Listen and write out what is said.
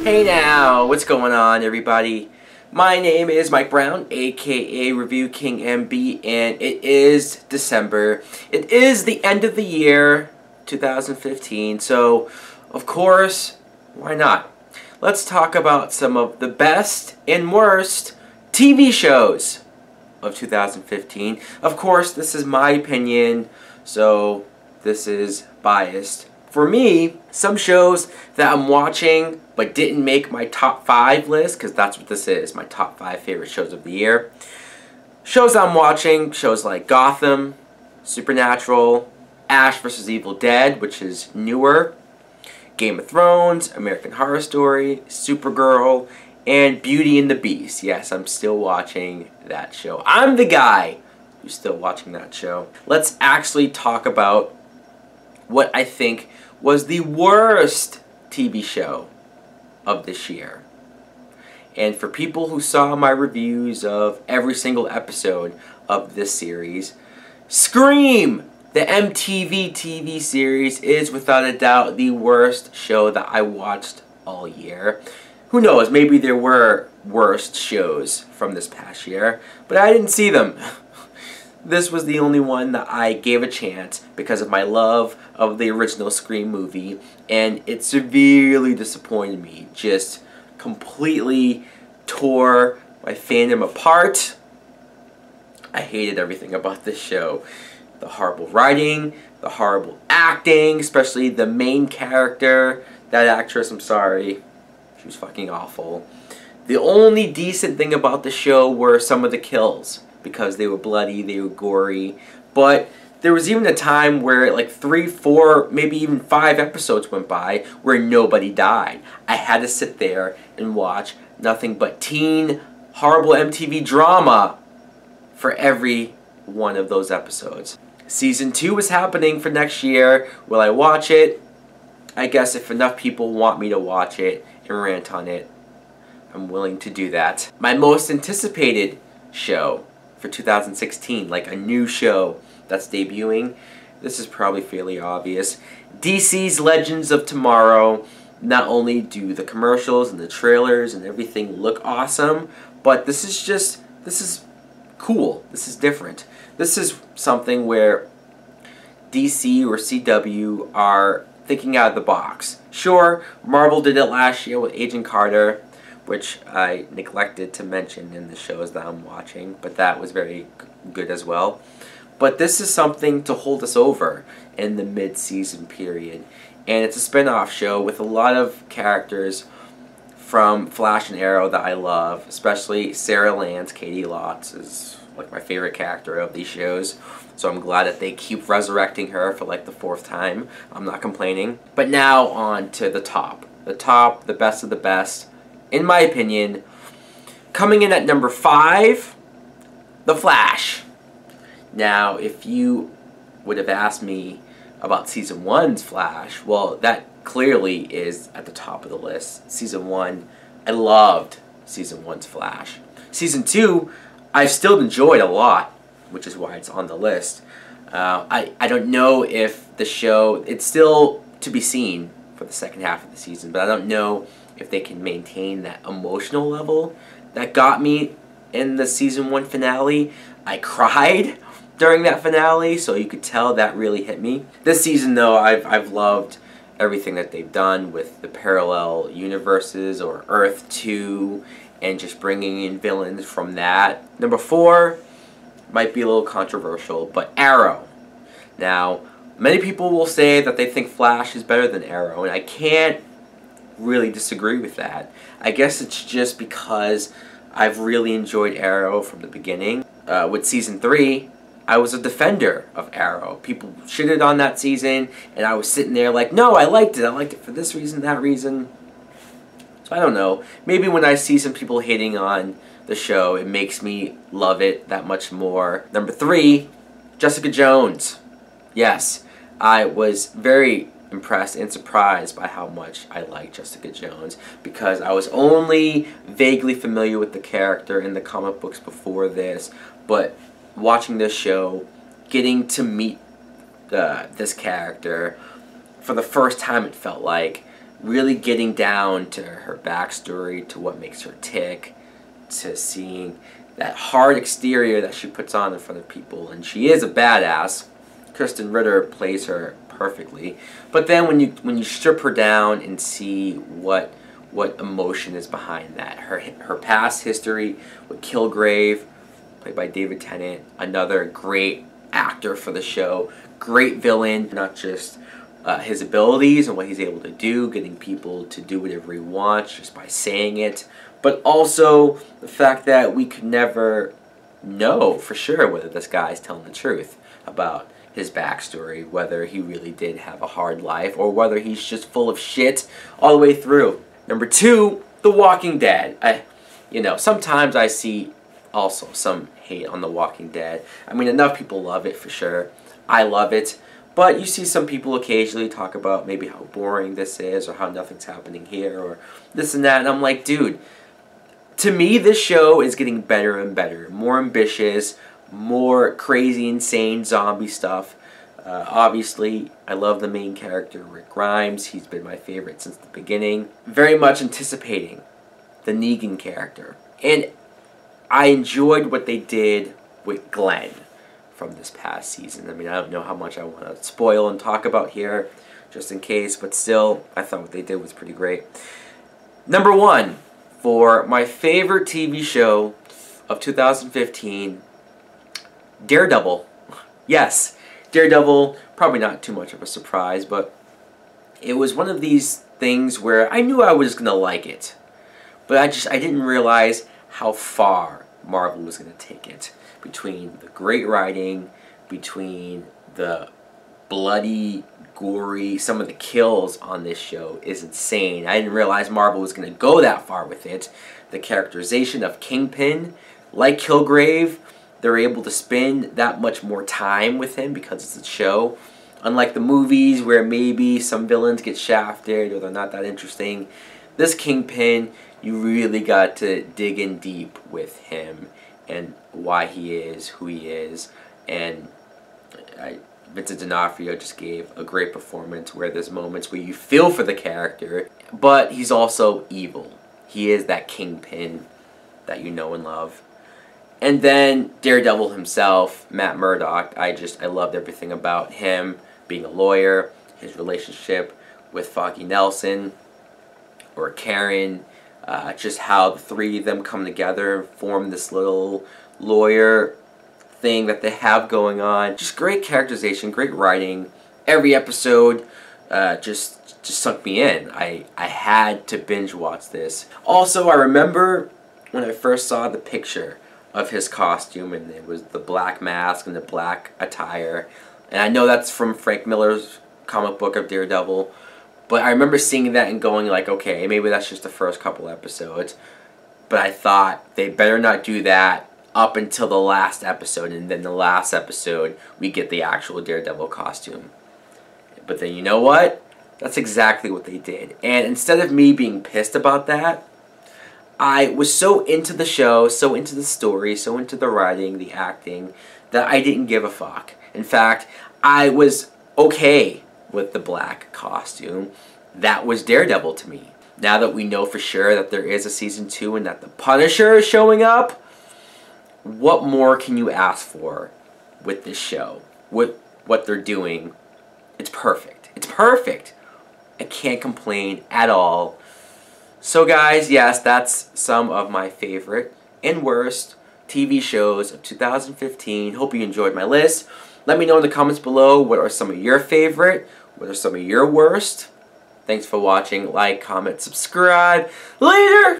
Hey now, what's going on everybody? My name is Mike Brown, aka ReviewKingMB, and it is December. It is the end of the year, 2015, so of course, why not? Let's talk about some of the best and worst TV shows of 2015. Of course, this is my opinion, so this is biased. For me, some shows that I'm watching but didn't make my top 5 list, because that's what this is, my top 5 favorite shows of the year. Shows I'm watching, shows like Gotham, Supernatural, Ash vs. Evil Dead, which is newer, Game of Thrones, American Horror Story, Supergirl, and Beauty and the Beast. Yes, I'm still watching that show. I'm the guy who's still watching that show. Let's actually talk about what I think was the worst TV show of this year. And for people who saw my reviews of every single episode of this series, Scream! The MTV TV series is without a doubt the worst show that I watched all year. Who knows, maybe there were worst shows from this past year, but I didn't see them. This was the only one that I gave a chance because of my love of the original Scream movie, and it severely disappointed me. Just completely tore my fandom apart. I hated everything about this show. The horrible writing, the horrible acting, especially the main character. That actress, I'm sorry, she was fucking awful. The only decent thing about the show were some of the kills, because they were bloody, they were gory. But there was even a time where like 3, 4, maybe even 5 episodes went by where nobody died. I had to sit there and watch nothing but teen, horrible MTV drama for every one of those episodes. Season 2 is happening for next year. Will I watch it? I guess if enough people want me to watch it and rant on it, I'm willing to do that. My most anticipated show for 2016, like a new show that's debuting, this is probably fairly obvious. DC's Legends of Tomorrow. Not only do the commercials and the trailers and everything look awesome, but this is cool. This is different. This is something where DC or CW are thinking out of the box. Sure, Marvel did it last year with Agent Carter, which I neglected to mention in the shows that I'm watching, but that was very good as well. But this is something to hold us over in the mid-season period. And it's a spin-off show with a lot of characters from Flash and Arrow that I love, especially Sarah Lance. Katie Lotz is like my favorite character of these shows, so I'm glad that they keep resurrecting her for like the 4th time. I'm not complaining. But now on to the top. The best of the best. In my opinion, coming in at number 5, The Flash. Now, if you would have asked me about Season 1's Flash, well, that clearly is at the top of the list. Season 1, I loved Season 1's Flash. Season 2, I've still enjoyed a lot, which is why it's on the list. I don't know if the show, it's still to be seen for the second half of the season, but I don't know if they can maintain that emotional level that got me in the Season 1 finale. I cried during that finale, so you could tell that really hit me. This season, though, I've loved everything that they've done with the parallel universes, or Earth 2, and just bringing in villains from that. Number 4 might be a little controversial, but Arrow. Now, many people will say that they think Flash is better than Arrow, and I can't really disagree with that. I guess it's just because I've really enjoyed Arrow from the beginning. With Season 3, I was a defender of Arrow. People shitted on that season, and I was sitting there like, no, I liked it. I liked it for this reason, that reason. So I don't know. Maybe when I see some people hating on the show, it makes me love it that much more. Number 3, Jessica Jones. Yes, I was very impressed and surprised by how much I like Jessica Jones, because I was only vaguely familiar with the character in the comic books before this, but watching this show, getting to meet this character for the first time, it felt like really getting down to her backstory, to what makes her tick, to seeing that hard exterior that she puts on in front of people. And she is a badass. Kristen Ritter plays her perfectly. But then when you strip her down and see what emotion is behind that, her past history with Kilgrave, played by David Tennant, another great actor for the show, great villain, not just his abilities and what he's able to do, getting people to do whatever he wants just by saying it, but also the fact that we could never know for sure whether this guy's telling the truth about his backstory, whether he really did have a hard life or whether he's just full of shit all the way through. Number 2, The Walking Dead. Sometimes I see also some hate on The Walking Dead. I mean, enough people love it for sure. I love it. But you see some people occasionally talk about maybe how boring this is or how nothing's happening here or this and that. And I'm like, dude, to me this show is getting better and better. More ambitious, more crazy, insane zombie stuff. Obviously, I love the main character, Rick Grimes. He's been my favorite since the beginning. Very much anticipating the Negan character. And I enjoyed what they did with Glenn from this past season. I mean, I don't know how much I want to spoil and talk about here, just in case, but still, I thought what they did was pretty great. Number 1, for my favorite TV show of 2015, Daredevil. Yes, Daredevil, probably not too much of a surprise, but it was one of these things where I knew I was going to like it, but I didn't realize how far Marvel was going to take it. Between the great writing, between the bloody, gory, some of the kills on this show is insane. I didn't realize Marvel was going to go that far with it. The characterization of Kingpin, like Kilgrave, they're able to spend that much more time with him because it's a show. Unlike the movies where maybe some villains get shafted or they're not that interesting, this Kingpin, you really got to dig in deep with him and why he is who he is. And Vincent D'Onofrio just gave a great performance where there's moments where you feel for the character, but he's also evil. He is that Kingpin that you know and love. And then Daredevil himself, Matt Murdock, I loved everything about him, being a lawyer, his relationship with Foggy Nelson or Karen, just how the three of them come together and form this little lawyer thing that they have going on. Just great characterization, great writing. Every episode just sunk me in. I had to binge watch this. Also, I remember when I first saw the picture of his costume, and it was the black mask and the black attire. And I know that's from Frank Miller's comic book of Daredevil, but I remember seeing that and going like, okay, maybe that's just the first couple episodes. But I thought they better not do that up until the last episode, and then the last episode we get the actual Daredevil costume. But then you know what? That's exactly what they did. And instead of me being pissed about that, I was so into the show, so into the story, so into the writing, the acting, that I didn't give a fuck. In fact, I was okay with the black costume. That was Daredevil to me. Now that we know for sure that there is a season 2 and that the Punisher is showing up, what more can you ask for with this show? With what they're doing, it's perfect. It's perfect. I can't complain at all. So guys, yes, that's some of my favorite and worst TV shows of 2015. Hope you enjoyed my list. Let me know in the comments below what are some of your favorite, what are some of your worst. Thanks for watching. Like, comment, subscribe. Later!